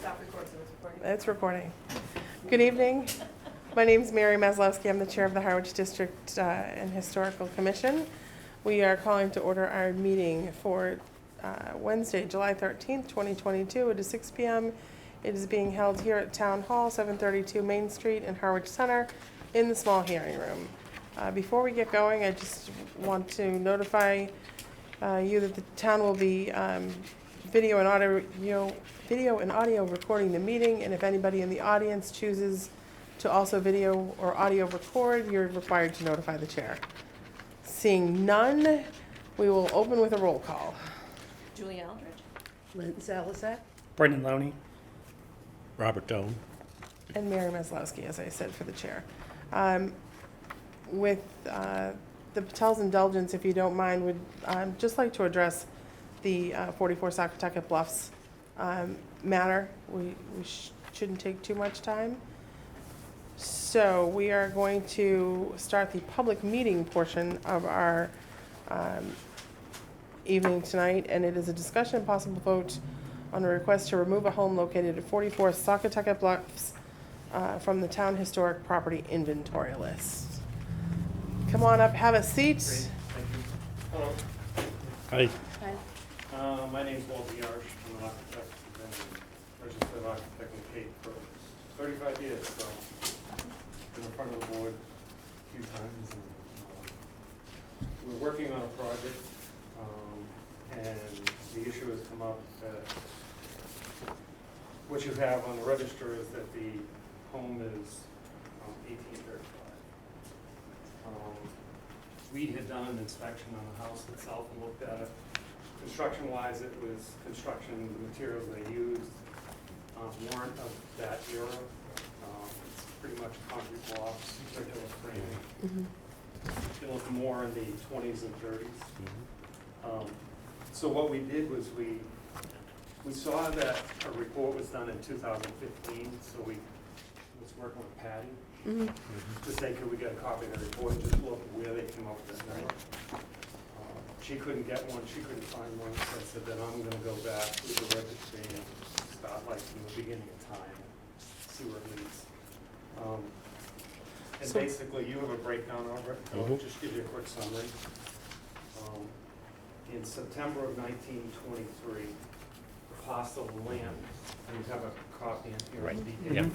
Stop recording, so it's recording. It's recording. Good evening. My name is Mary Maslowski. I'm the chair of the Harwich District and Historical Commission. We are calling to order our meeting for Wednesday, July 13th, 2022. It is 6 p.m. It is being held here at Town Hall, 732 Main Street in Harwich Center in the small hearing room. Before we get going, I just want to notify you that the town will be video and audio recording the meeting, and if anybody in the audience chooses to also video or audio record, you're required to notify the chair. Seeing none, we will open with a roll call. Julie Aldridge. Lynn Salazar. Brendan Lowney. Robert Doan. And Mary Maslowski, as I said, for the chair. With the Patel's indulgence, if you don't mind, would just like to address the 44 Socateca Bluffs matter. We shouldn't take too much time. So we are going to start the public meeting portion of our evening tonight, and it is a discussion and possible vote on a request to remove a home located at 44 Socateca Bluffs from the town historic property inventory list. Come on up, have a seat. Great, thank you. Hello. Hi. My name's Walter Yarsh. I'm an architect. I've been a registered architect in Cape for 35 years, so been in front of the board a few times. And, we're working on a project, and the issue has come up that what you have on the register is that the home is 1835. We had done an inspection on the house itself and looked at it. Construction-wise, it was construction, the materials they used weren't of that era. It's pretty much concrete blocks, circular framing. It looked more in the 20s and 30s. So what we did was we saw that a report was done in 2015, so we was working with Patty to say, could we get a copy of the report and just look where they came up with this number. She couldn't get one, she couldn't find one, so I said, then I'm gonna go back to the registry and start like from the beginning of time, see where it leads. And So- basically, you have a breakdown of it, I'll just give you a quick summary. In September of 1923, the parcel of land, and you have a copy in here. Right. Yeah.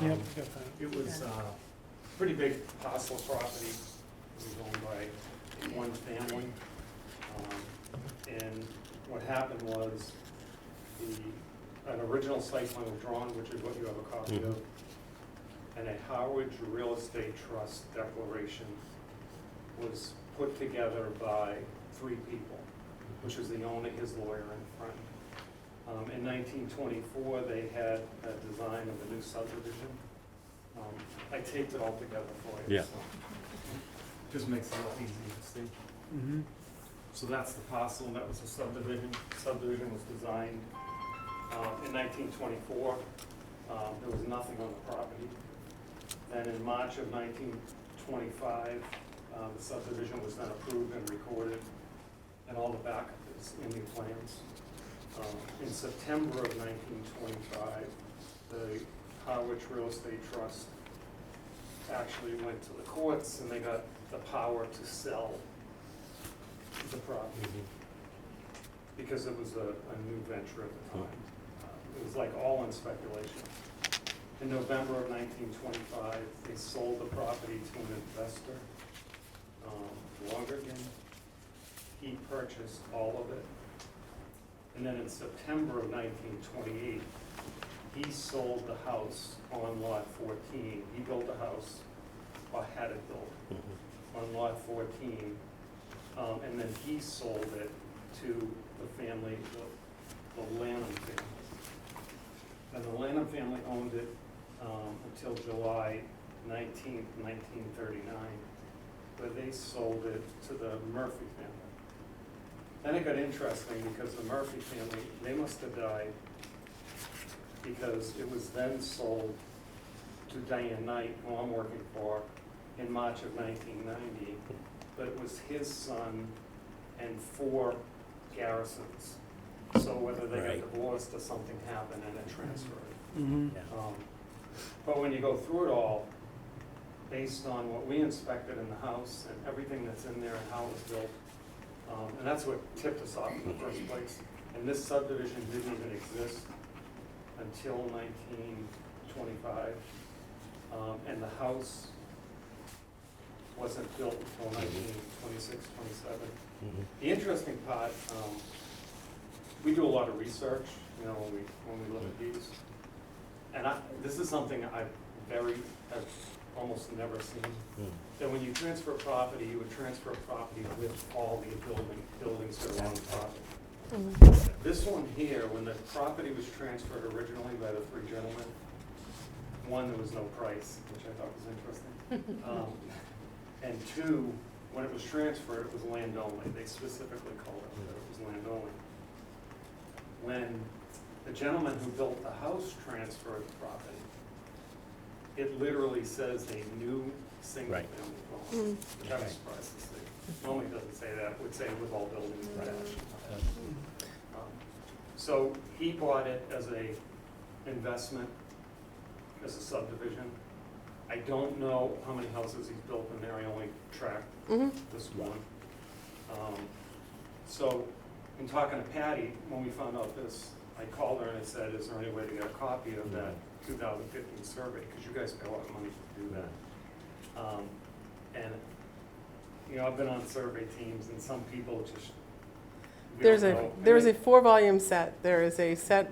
Yep. It was a pretty big parcel of property. It was owned by one family. And what happened was an original site plan was drawn, which is what you have a copy of, and a Harwich Real Estate Trust declaration was put together by 3 people, which was the owner, his lawyer, and a friend. In 1924, they had a design of a new subdivision. I taped it all together for you. Yeah. So just makes it a lot easier to see. So that's the parcel, and that was the subdivision. Subdivision was designed in 1924. There was nothing on the property. Then in March of 1925, the subdivision was then approved and recorded, and all the backup is in the plans. In September of 1925, the Harwich Real Estate Trust actually went to the courts, and they got the power to sell the property because it was a new venture at the time. It was like all in speculation. In November of 1925, they sold the property to an investor, Lonergan. He purchased all of it. And then in September of 1928, he sold the house on lot 14. He built a house, or had it built, on lot 14. And then he sold it to the family, the Lanham family. And the Lanham family owned it until July 19th, 1939, where they sold it to the Murphy family. Then it got interesting because the Murphy family, they must have died because it was then sold to Diane Knight, who I'm working for, in March of 1990. But it was his son and 4 Garrisons So whether they got Right. divorced or something happened and it transferred. Yeah. But when you go through it all, based on what we inspected in the house and everything that's in there and how it was built, and that's what tipped us off in the first place. And this subdivision didn't even exist until 1925, and the house wasn't built until 1926, 27. Mhm. The interesting part, we do a lot of research, you know, when we look at these. And this is something I've almost never seen. Mm. That when you transfer property, you would transfer property with all the buildings that are on the property. This one here, when the property was transferred originally by the three gentlemen, one, there was no price, which I thought was interesting. And two, when it was transferred, it was land only. They specifically called it that it was land only. When the gentleman who built the house transferred the property, it literally says a new single-family home. Which I was surprised to see. Normally it doesn't say that, it would say with all buildings attached. So he bought it as a investment, as a subdivision. I don't know how many houses he's built in there, I only tracked this one. So, in talking to Patty, when we found out this, I called her and I said, is there any way to get a copy of that 2015 survey? Because you guys pay a lot of money to do that. And, you know, I've been on survey teams and some people just, we don't know. There's a 4-volume set. There is a set,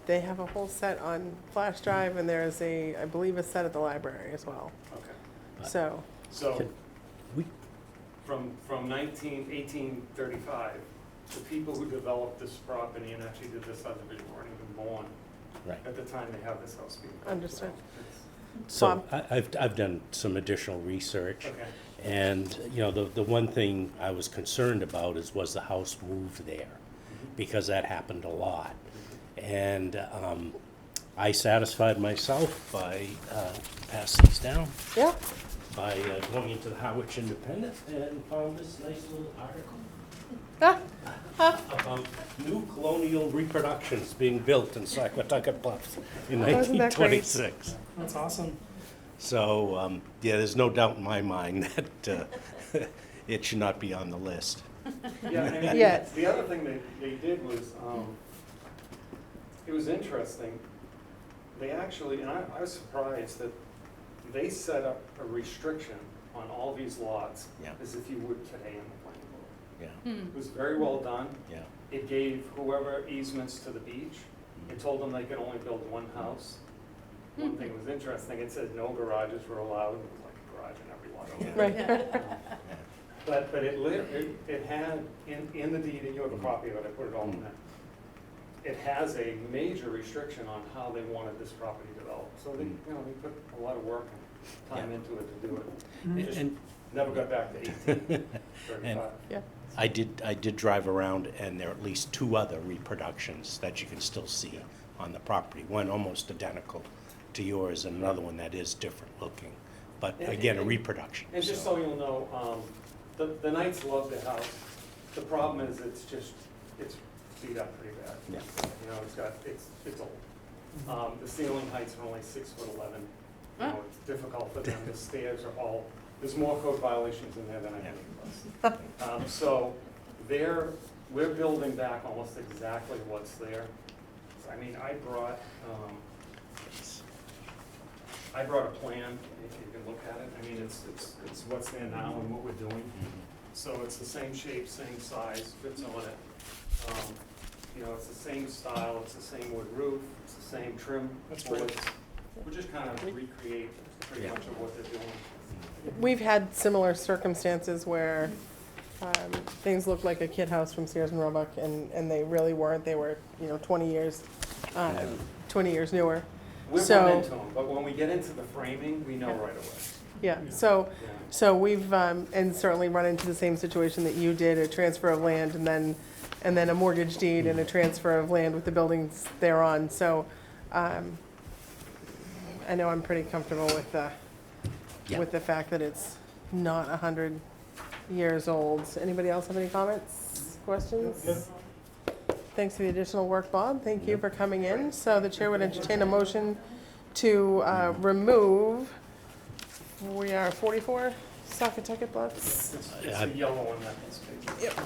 they have a whole set on flash drive, and there is I believe, a set at the library as well. Okay. So, So, We, from 1835, the people who developed this property and actually did this subdivision weren't even born right. at the time they have this house being built. Understood. So Bob? I've done some additional research. Okay. And, you know, the one thing I was concerned about was the house moved there, because that happened a lot. And I satisfied myself by, pass these down, yeah, by going into the Harwich Independent and found this nice little article about new colonial reproductions being built in Socateca Bluffs in Isn't that great? 1926. That's awesome. So, yeah, there's no doubt in my mind that it should not be on the list. Yeah, and Yes. the other thing they did was, it was interesting. They actually, and I was surprised that they set up a restriction on all these lots Yeah. as if you would today in the planning board. Yeah, It was very well done. yeah. It gave whoever easements to the beach. It told them they could only build one house. One thing was interesting, it said no garages were allowed, it was like a garage in every lot over there. right. But it had, in the deed, and you have a copy of it, I put it all in there. It has a major restriction on how they wanted this property developed. So they, you know, they put a lot of work and time Yeah. into it to do it. Just And never got back to 1835. Yeah. I did drive around, and there are at least 2 other reproductions that you can still see on the property. One almost identical to yours, and another one that is different looking. But again, a reproduction. And just so you'll know, the Knights love their house. The problem is it's beat up pretty bad. Yeah. You know, it's old. The ceiling heights are only 6'11". You know, it's difficult for them. The stairs are all, there's more code violations in there than I think there was. So we're building back almost exactly what's there. I mean, I brought a plan, if you can look at it. I mean, it's what's there now and what we're doing. So it's the same shape, same size, fits on it. You know, it's the same style, it's the same wood roof, it's the same trim. That's great. boards. We're just kind of recreate pretty much of what they're doing. We've had similar circumstances where things looked like a kid house from Sears and Roebuck, and they really weren't. They were, 20 years newer. We've So- run into them, but when we get into the framing, we know Yeah. right away. Yeah, so Yeah. we've, and certainly run into the same situation that you did, a transfer of land and then a mortgage deed and a transfer of land with the buildings thereon. So I know I'm pretty comfortable with the fact that it's not 100 years old. Anybody else have any comments, questions? Thanks for the additional work, Bob. Thank you for coming in. So the chair would entertain a motion to remove, we are 44 Socateca Bluffs. It's the yellow one that is big. Yep.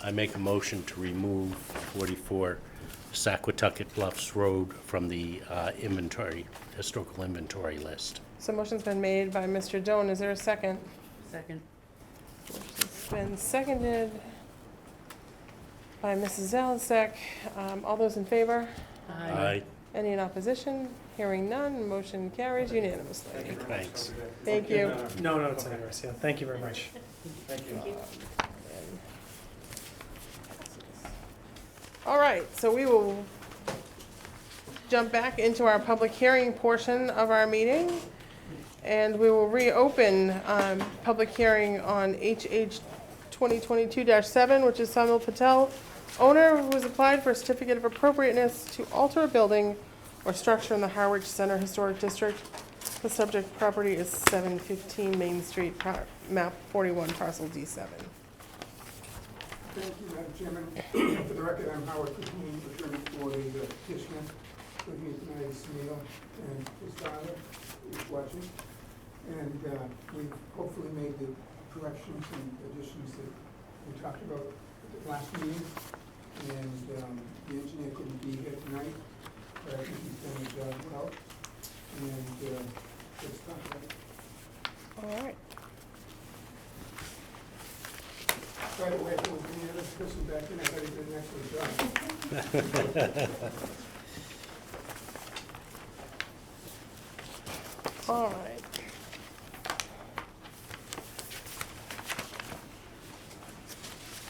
I make a motion to remove 44 Saquatucket Bluffs Road from the historical inventory list. So motion's been made by Mr. Doan. Is there a second? Second. Motion's been seconded by Mrs. Zalasek. All those in favor? Aye. Any in opposition? Hearing none, motion carries unanimously. Thank you very much. Thanks. Have a good day. Thank you. No, it's ours, yeah, thank you very much. Thank you. All right, so we will jump back into our public hearing portion of our meeting. And we will reopen public hearing on HH 2022-7, which is Samuel Patel, owner who has applied for a certificate of appropriateness to alter a building or structure in the Harwich Center Historic District. The subject property is 715 Main Street, map 41, parcel D7. Thank you, Madam Chairman. For the record, I'm Howard Coon, attorney for the petitioner. With me tonight is Neil and his father, who's watching. And we've hopefully made the corrections and additions that we talked about at the last meeting. And the engineer couldn't be here tonight, but I think he's done his job well. And let's talk about it. All right. By the way, if there was any other person back in, I thought he did an excellent job. All right.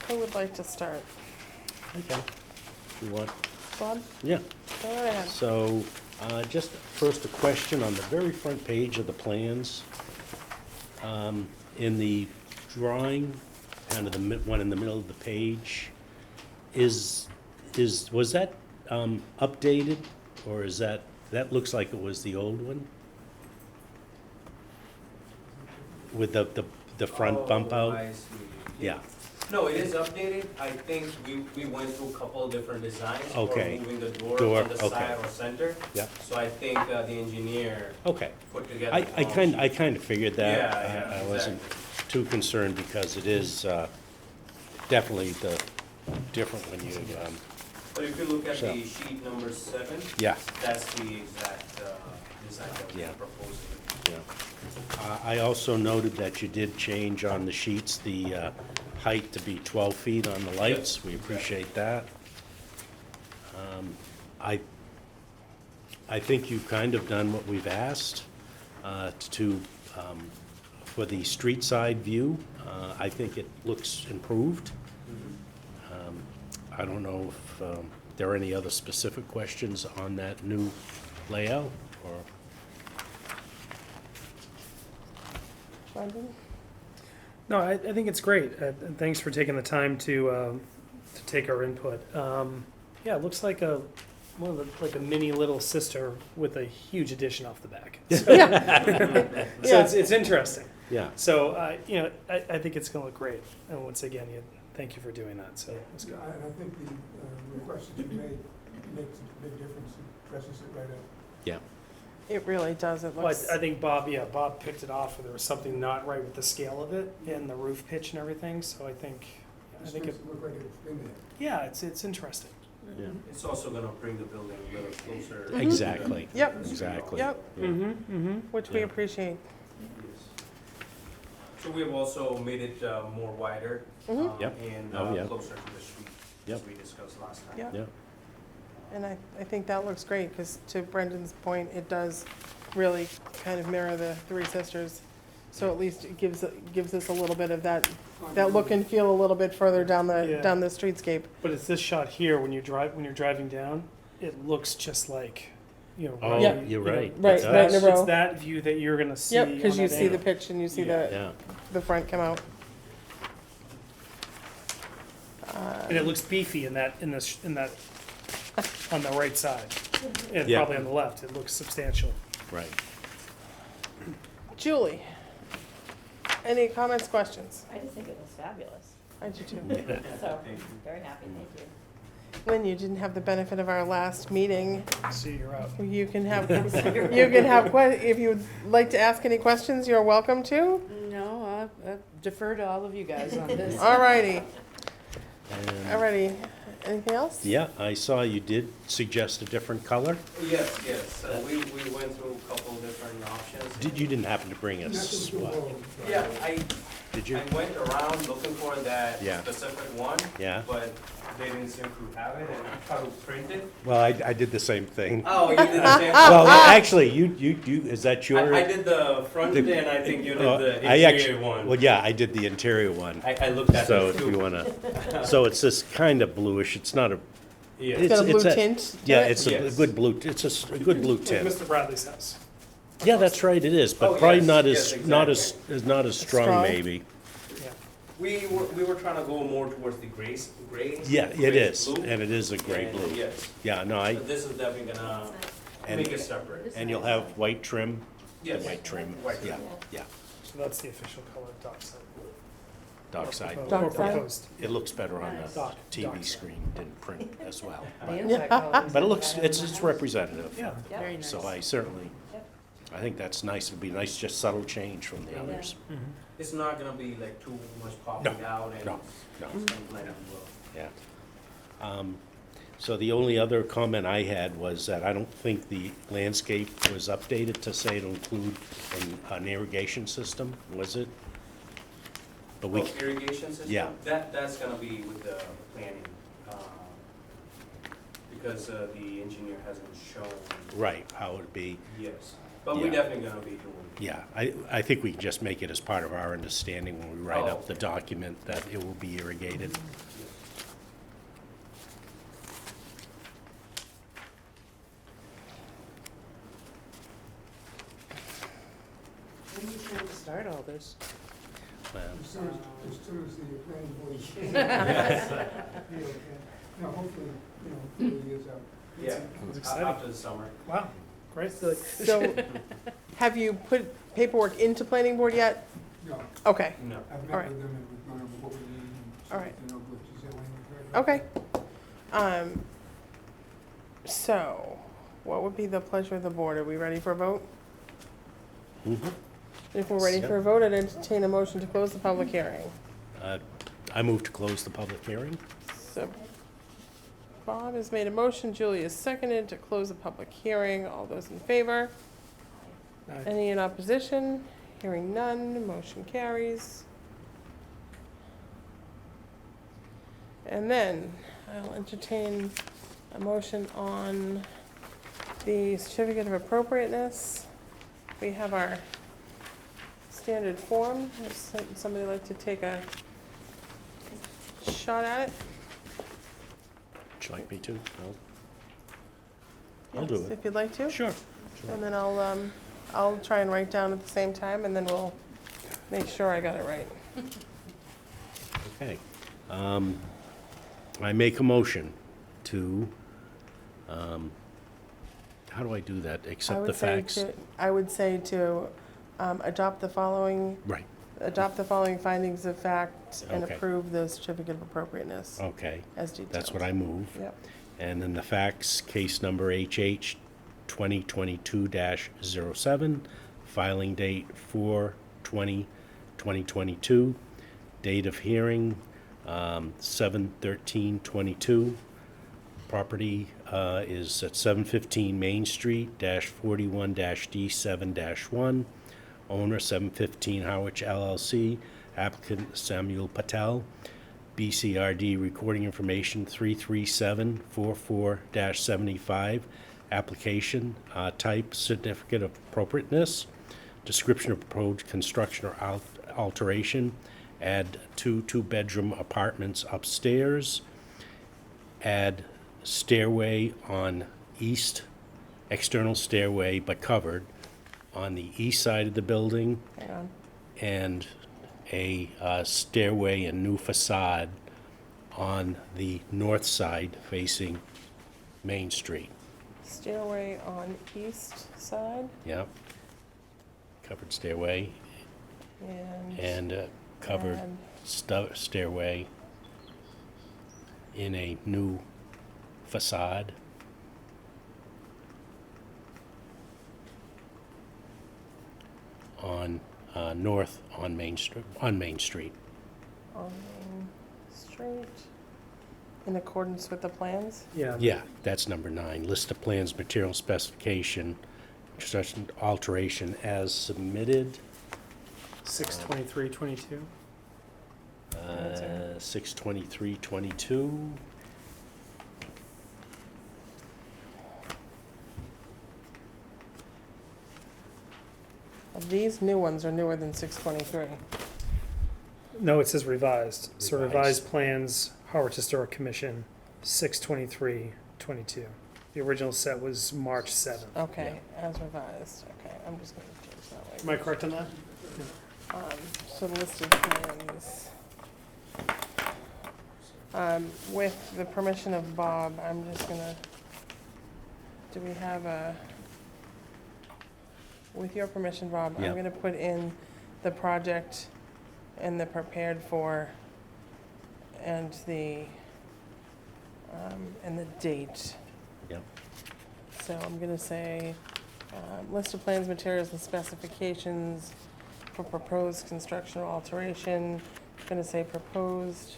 Who would like to start? Okay. You want? Bob? Yeah. Go right ahead. So, just first a question on the very front page of the plans. In the drawing, kind of the one in the middle of the page, was that updated, or is that looks like it was the old one? With the front bump out? I see. Yeah, No, it is updated. I think we went through a couple of different designs Okay. for moving the door Door, on the okay. side or center. yeah, So I think the engineer okay. put together. I kind of figured that. Yeah, I wasn't too concerned because it is definitely different when you, But if you look at So. the sheet number 7, yeah, that's the exact design that we're Yeah. proposing. yeah. I also noted that you did change on the sheets the height to be 12 feet on the lights. We appreciate that. I think you've kind of done what we've asked for the street side view. I think it looks improved. I don't know if there are any other specific questions on that new layout, or? Brendan? No, I think it's great, and thanks for taking the time to take our input. Yeah, it looks like a mini little sister with a huge addition off the back. So, Yeah. so it's interesting. Yeah, So, I think it's going to look great. And once again, thank you for doing that. So it's good. And I think the request that you made makes a big difference, it dresses it right up. yeah. It really does. It Well, looks. I think Bob picked it off, where there was something not right with the scale of it and the roof pitch and everything. So I think It it, makes it look like it's been there. yeah, it's interesting. Yeah. It's also going to bring the building a little closer. Mhm. Exactly. Yep. Exactly. Yep. Yeah. Mm-hmm. Which we Yeah. appreciate. So we've also made it more wider Mhm. Yep. and Oh, yeah. closer to the street, Yep. as we discussed last time. Yep. Yeah. And I think that looks great, because to Brendan's point, it does really kind of mirror the Three Sisters. So at least it gives us a little bit of that look and feel a little bit further down the Yeah. streetscape. But it's this shot here when you're driving down, it looks just like, Oh, Yeah. you're right. Right, It right in does. a row. It's that view that you're gonna see. Yep, because on you that see the angle. pitch and you see Yeah, the front come out. And it looks beefy in that on the right side, and Yeah. probably on the left. It looks substantial. right. Julie, any comments, questions? I just think it was fabulous. I do too. So, Thank you. very happy, thank you. Lynn, you didn't have the benefit of our last meeting. See, you're up. You can have, if you would like to ask any questions, you're welcome to. No, I defer to all of you guys on this. All righty, And- all righty. Anything else? Yeah, I saw you did suggest a different color. Yes. We went through a couple different options. You didn't happen to bring Nothing us, too what, bold. Yeah, did you? I went around looking for that Yeah. specific one. Yeah. But they didn't seem to have it, and I tried to print it. Well, I did the same thing. Oh, you did the same? Well, actually, you, is that your? I did the front, The- and I think you did Uh, the I actually- interior one. Well, yeah, I did the interior one. I looked at So it if you too. wanna, so it's this kind of bluish, it's not a, Yeah. It's got a blue it's a- tint to yeah, it? it's a Yes. good blue, it's a good blue Like tint. Mr. Bradley's house. Yeah, that's right, it is, Oh, but probably yes, not yes, as, not as, not as strong Strong. maybe. Yeah. We were trying to go more towards the gray. Yeah, it grayish is, blue. and it is a gray And blue. Yes. Yeah, no, But this is definitely gonna And- make it separate. and you'll have white trim, Yes. white trim, White yeah, trim. yeah, So that's the official color of dockside. dockside. Or Dockside. proposed. It looks better on the Dock- TV dockside. screen than print as well. The But inside color is but it looks, better it's than the house. representative. Yeah. Very nice. So I certainly, I think that's nice, it'd be nice, just subtle change from the others. It's not gonna be like too much popping out and No, no. it's gonna blend in well. Yeah. So the only other comment I had was that I don't think the landscape was updated to say to include an irrigation system, was it? But we, Oh, irrigation system? Yeah. That's gonna be with the planning, because the engineer hasn't shown. right, how it'd be, Yes, but we're Yeah. definitely gonna be doing. yeah. I think we can just make it as part of our understanding when we write Oh, up the document that it will be irrigated. When do you plan to start all this? Well, As soon as the planning board is. Yeah, okay. No, hopefully, 4 years out. Yeah, It's exciting. after the summer. Wow, great. So, have you put paperwork into planning board yet? No, Okay, No. I've All met right. with them and we've gone over what we need and so All right. that they know what is their language right now. okay. So, what would be the pleasure of the board? Are we ready for a vote? mhm. If we're ready for a vote, I'd entertain a motion to close the public hearing. I move to close the public hearing. So, Bob has made a motion, Julie has seconded to close the public hearing. All those in favor? Any in opposition? Hearing none, motion carries. And then I'll entertain a motion on the certificate of appropriateness. We have our standard form. Would somebody like to take a shot at it? Would you like me to? No? I'll do Yes, it. if you'd like to. Sure. And then I'll try and write down at the same time, and then we'll make sure I got it right. Okay. I make a motion to, how do I do that? I Accept would the say facts? I would say to adopt the following Right, findings of fact and Okay. approve the certificate of appropriateness okay. as detailed. That's what I move. Yep. And then the facts, case number HH 2022-07, filing date 4/20/2022, date of hearing 7/13/22. Property is at 715 Main Street, -41-D7-1. Owner 715 Harwich LLC. Applicant Samuel Patel. BCRD recording information 33744-75. Application type certificate of appropriateness. Description of proposed construction or alteration. Add two-bedroom apartments upstairs. Add stairway on east, external stairway but covered on the east side of the building, Hang on. and a stairway and new facade on the north side facing Main Street. Stairway on east side Yep. Covered stairway and and covered add stairway in a new facade. On, north on Main Street, On Main Street, in accordance with the plans? Yeah. Yeah, that's number 9. List of plans, material specification, construction alteration as submitted. 6/23/22. 6/23/22. These new ones are newer than 6/23. No, it says revised. So Revised. revised plans, Harwich Historic Commission, 6/23/22. The original set was March 7th. Okay, as revised, okay, I'm just gonna change that Am way. I correct on that? So listed plans. With the permission of Bob, I'm just gonna, do we have a, with your permission, Bob, Yeah. I'm gonna put in the project and the prepared for and the date. Yep. So I'm gonna say, list of plans, materials, and specifications for proposed construction or alteration. I'm gonna say proposed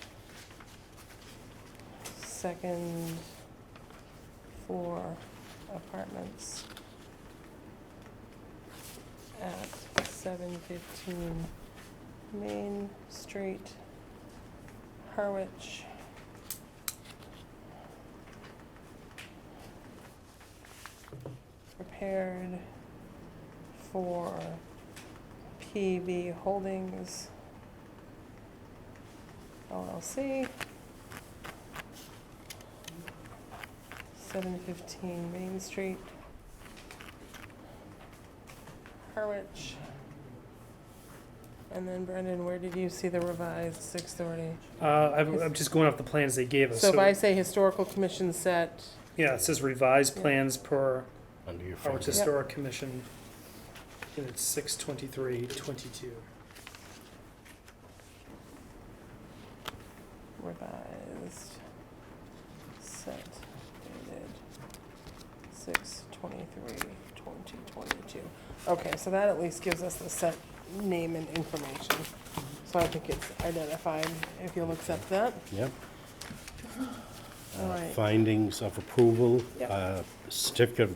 second floor apartments at 715 Main Street, Harwich. Prepared for PV Holdings LLC, 715 Main Street, Harwich. And then Brendan, where did you see the revised 6:30? I'm just going off the plans they gave us. So if I say historical commission set, Yeah, it says revised Yeah. plans per Under your Harwich finger. Historic Commission, and it's 6/23/22. revised set dated 6/23/2022. Okay, so that at least gives us the set name and information. So I think it's identified, if you'll accept that. Yep. All right. Findings of approval. Yep. Certificate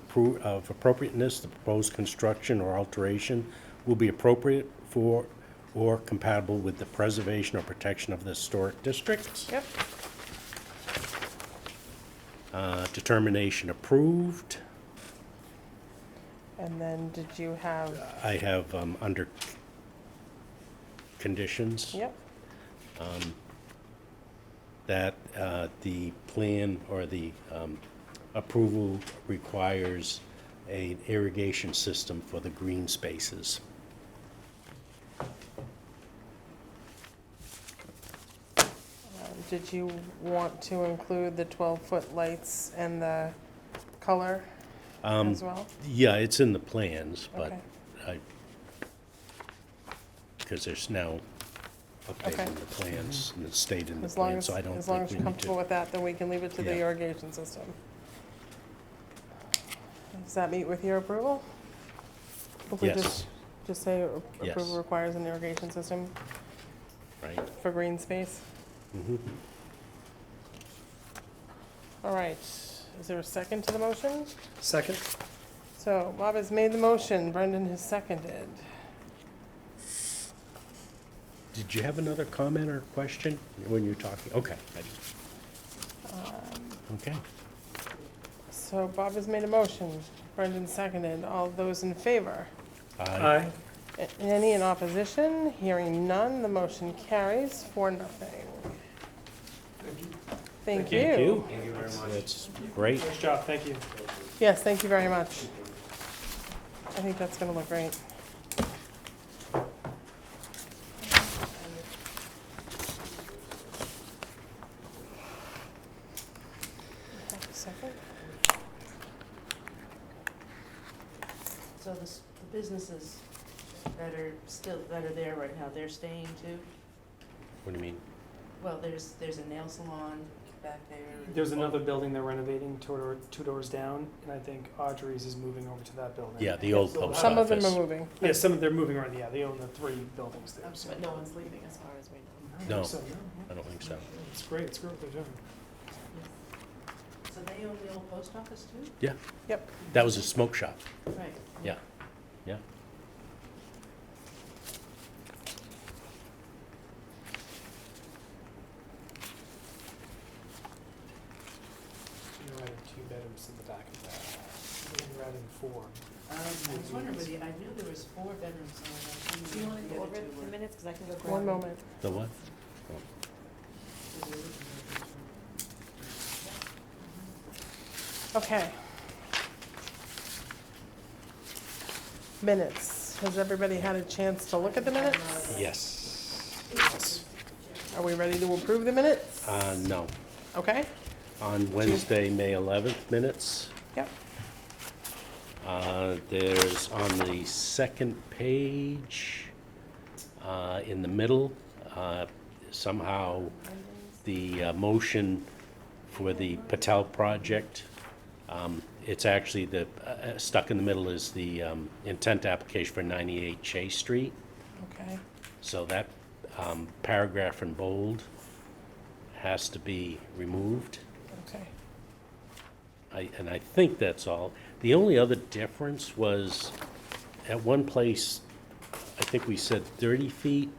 of appropriateness, the proposed construction or alteration will be appropriate for or compatible with the preservation or protection of the historic district. Yep, Determination approved. and then did you have, I have under conditions. yep, That the plan or the approval requires an irrigation system for the green spaces. did you want to include the 12-foot lights and the color as well? Yeah, it's in the plans, but Okay. because there's now Okay. updating the plans and it's stayed in the As long plan, as, so I don't as long think as we you're need comfortable to. with that, then we can leave it to the Yeah. irrigation system. Does that meet with your approval? If we Yes, just say Yes. approval requires an irrigation system right. for green space? Mhm. All right, is there a second to the motion? Second? So Bob has made the motion, Brendan has seconded. Did you have another comment or question when you were talking? Okay. Okay. So Bob has made a motion, Brendan seconded, all those in favor? Aye. Any in opposition? Hearing none, the motion carries 4-0. Thank you. Thank you. Thank you very much. That's great. Nice job, thank you. Yes, thank you very much. I think that's gonna look great. Have a second? So the businesses that are there right now, they're staying too? What do you mean? Well, there's a nail salon, back there. There's another building they're renovating two doors down, and I think Audrey's is moving over to that building. Yeah, the old So post Some of them office. are moving. Yeah, they're moving around, yeah, they own the 3 buildings there, so. But no one's leaving as far as we know. I don't No. think so, I don't think so. It's great what they're doing. So they own the old post office too? Yeah. Yep. That was a smoke shop. Right. Yeah, yeah. You're adding 2 bedrooms in the back of that. You're adding 4. I was wondering whether, I knew there was 4 bedrooms on that. Do you want to go over the minutes, because I can go grab One them. moment. The what? Okay. Minutes. Has everybody had a chance to look at the minutes? Yes. Are we ready to approve the minutes? No. Okay, On Wednesday, May 11th minutes, yep. there's on the second page, in the middle, somehow the motion for the Patel project, it's actually stuck in the middle is the intent application for 98 Chase Street. Okay, So that paragraph in bold has to be removed. okay. And I think that's all. The only other difference was, at one place, I think we said 30 feet,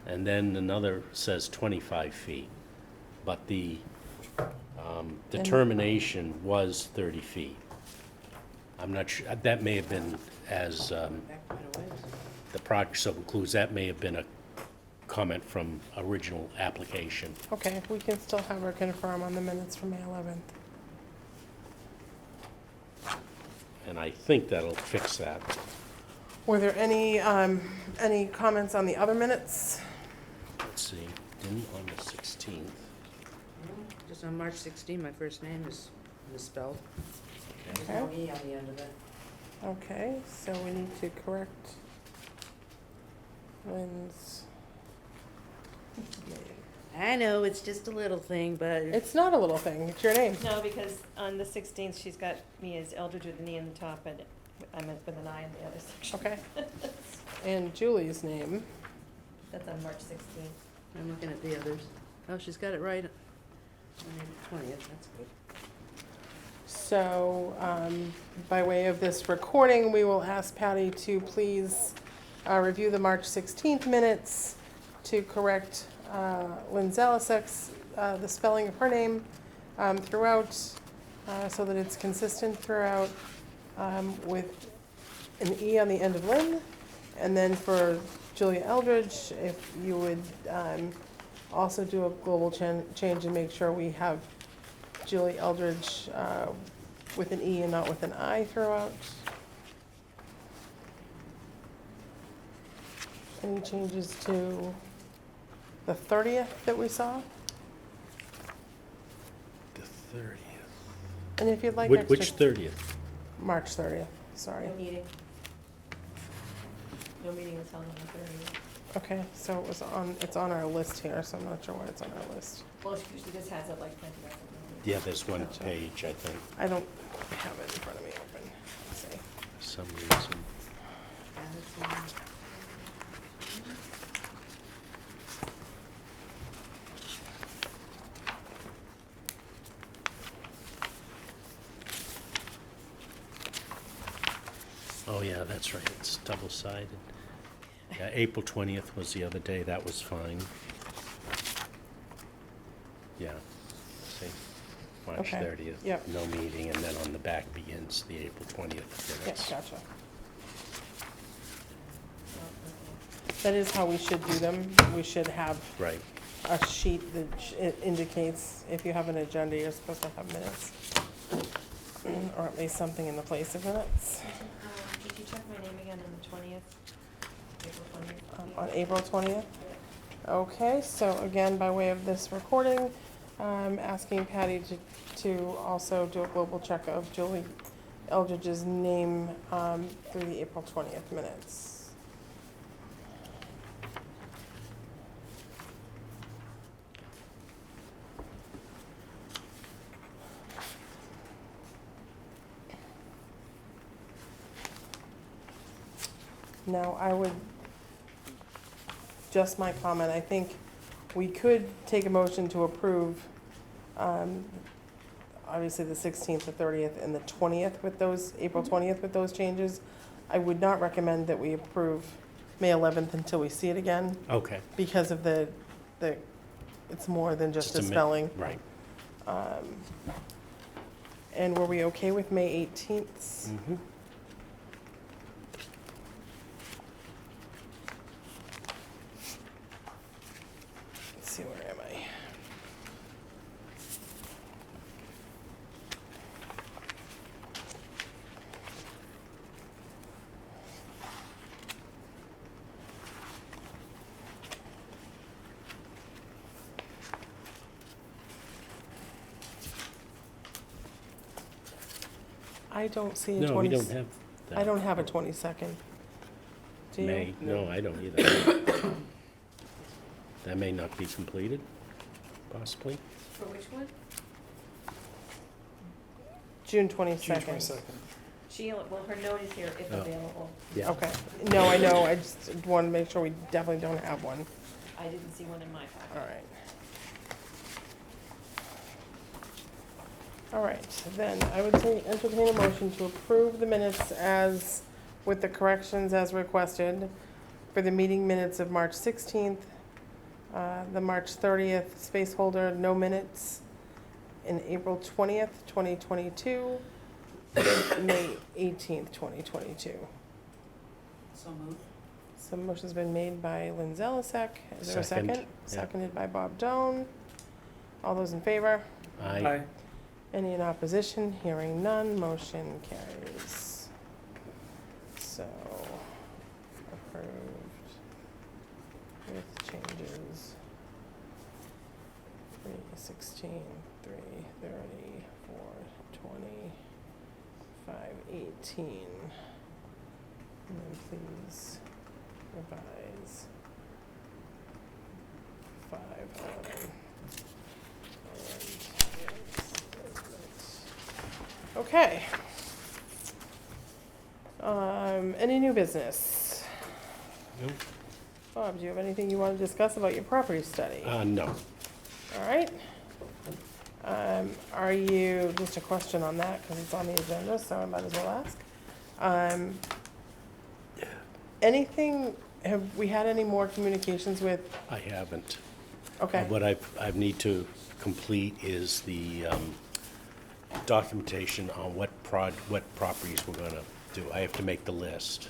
and then another says 25 feet. But the determination was 30 feet. I'm not sure, that may have been as, Back quite a ways. the project so includes, that may have been a comment from original application. Okay, we can still have her confirm on the minutes from May 11th. And I think that'll fix that. Were there any comments on the other minutes? Let's see, didn't on the 16th. Just on March 16, my first name is misspelled. There's Okay. no E on the end of it. Okay, so we need to correct Lynn's name. I know, it's just a little thing, but It's not a little thing, it's your name. No, because on the 16th, she's got me as Eldridge with an E on the top, and I'm with an I in the other section. Okay. And Julie's name, That's on March 16th. I'm looking at the others. Oh, she's got it right on April 20th, that's good. so, by way of this recording, we will ask Patty to please review the March 16th minutes to correct Lynn Zalisek's, the spelling of her name throughout, so that it's consistent throughout, with an E on the end of Lynn. And then for Julia Eldridge, if you would also do a global change and make sure we have Julie Eldridge with an E and not with an I throughout. Any changes to the 30th that we saw? The 30th. And if you'd like Which extra, 30th? March 30th, sorry. No meeting. No meeting is held on the 30th. Okay, so it's on our list here, so I'm not sure why it's on our list. Well, she usually just has it like 20 minutes. Yeah, there's one page, I think, I don't have it in front of me open. Let's see. for some reason. Allison. Oh, yeah, that's right, it's double-sided. Yeah, April 20th was the other day, that was fine. Yeah, see, March Okay, 30th. yep. No meeting, and then on the back begins the April 20th Yeah, minutes. gotcha. That is how we should do them. We should have Right, a sheet that indicates if you have an agenda, you're supposed to have minutes. Or at least something in the place of minutes. Did you check my name again on the 20th? April 20th? On April 20th? Okay, so again, by way of this recording, asking Patty to also do a global check of Julie Eldridge's name through the April 20th minutes. Now, I would, just my comment, I think we could take a motion to approve, obviously the 16th, the 30th, and the 20th with those, April 20th with those changes. I would not recommend that we approve May 11th until we see it again, Okay. because of the, it's more than just a mi- spelling. Right. And were we okay with May 18th? Mm-hmm. Let's see, where am I? I don't see a 20. No, we don't have that. I don't have a 22nd. Do you? May, no, I don't either. That may not be completed, possibly. For which one? June June 22nd. 22nd. Well, her note is here if Oh. available. Yeah. Okay. No, I know. I just want to make sure we definitely don't have one. I didn't see one in my All packet. right. All right, then I would entertain a motion to approve the minutes as, with the corrections as requested for the meeting minutes of March 16th, the March 30th space holder, no minutes, and April 20th, 2022, and May 18th, 2022. So moved. So motion's been made by Lynn Zelisek. Is there a Second, second? yeah. Seconded by Bob Doan. All those in favor? I, Any in opposition? Hearing none, motion carries. So, approved with changes. 3:16, 3:30, 4:20, 5:18. And then please revise 5:11. Okay. Any new business? Nope. Bob, do you have anything you want to discuss about your property study? no. All right. Are you, just a question on that, because it's on the agenda, so I might as well ask. Anything, have we had any more communications with, I haven't. okay, What I need to complete is the documentation on what properties we're gonna do. I have to make the list.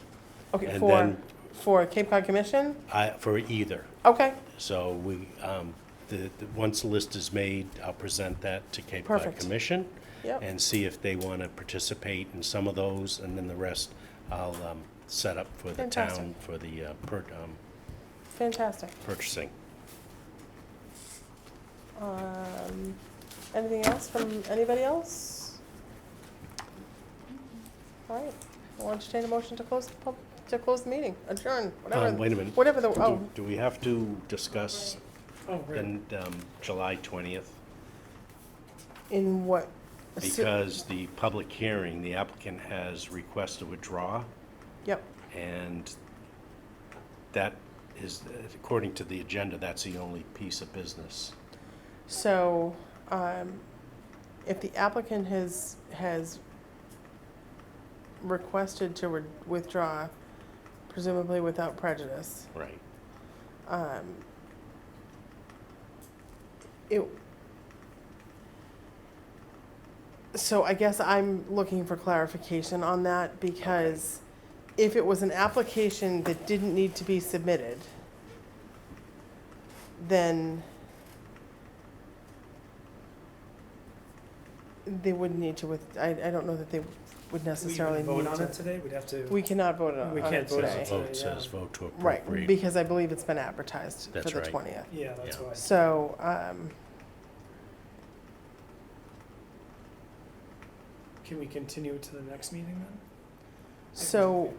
okay, and for, then- for Cape Cod Commission? For either. Okay, So we, once the list is made, I'll present that to Cape Cod Perfect. Commission yep, and see if they want to participate in some of those, and then the rest I'll set up for the Fantastic. town for the fantastic. purchasing. Anything else from anybody else? All right, I'll entertain a motion to close the meeting, adjourn, whatever. Wait a minute. Whatever the, oh, Do we have to discuss Oh, right. then July 20th? in what? Because the public hearing, the applicant has requested withdraw, Yep, and that is, according to the agenda, that's the only piece of business. so, if the applicant has requested to withdraw, presumably without prejudice, Right. it, so I guess I'm looking for clarification on that, because if it was an application that didn't need to be submitted, then they wouldn't need to I don't know that they would necessarily Do we need vote on to. it today? We'd have to. We cannot vote on We it can't vote on today. it. Vote yeah. says vote to Right, appropriate. because I believe it's been advertised for That's the right. 20th. Yeah, that's Yeah. why. So, Can we continue it to the next meeting then? so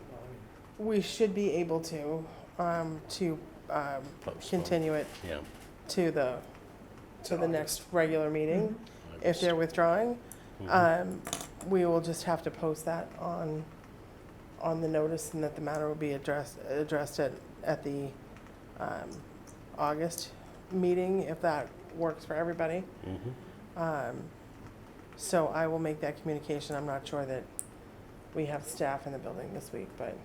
Well, we should be able to Postpone. continue it Yeah. to the August. next regular meeting, if they're withdrawing. Mhm. We will just have to post that on on the notice and that the matter will be addressed at the August meeting, if that works for everybody. So I will make that communication. I'm not sure that we have staff in the building this week, but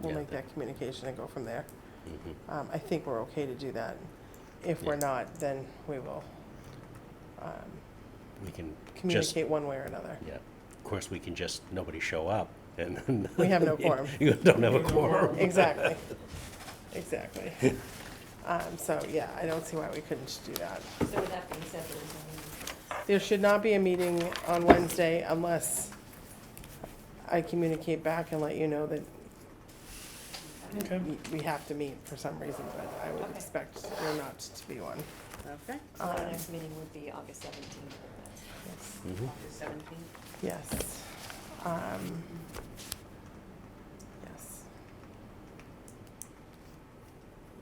we'll Yeah. make that communication and go from there. I think we're okay to do that. If we're not, then we will We can just, communicate one way or another. yeah, of course, we can just, nobody show up, and then. We have no quorum. You don't have a quorum. Exactly. Exactly. So, yeah, I don't see why we couldn't do that. So with that being said, there is no There should not be a meeting on Wednesday unless I communicate back and let you know that Okay. we have to meet for some reason, but I would Okay. expect there not to be one. Okay, So the next meeting would be August 17th. Yes. August 17th. Yes. Yes.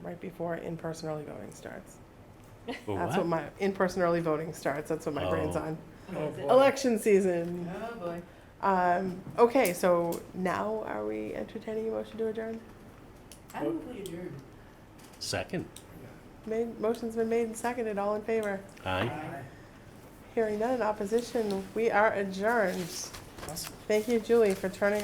Right before in-person early voting starts. For That's what my, in-person early voting starts, that's what my brain's Oh. on. Oh, boy. Election season. Oh, boy. Okay, so now are we entertaining a motion to adjourn? I move we adjourn. Second, Motion's been made and seconded, all in favor? aye. Hearing none in opposition, we are adjourned. Awesome. Thank you, Julie, for turning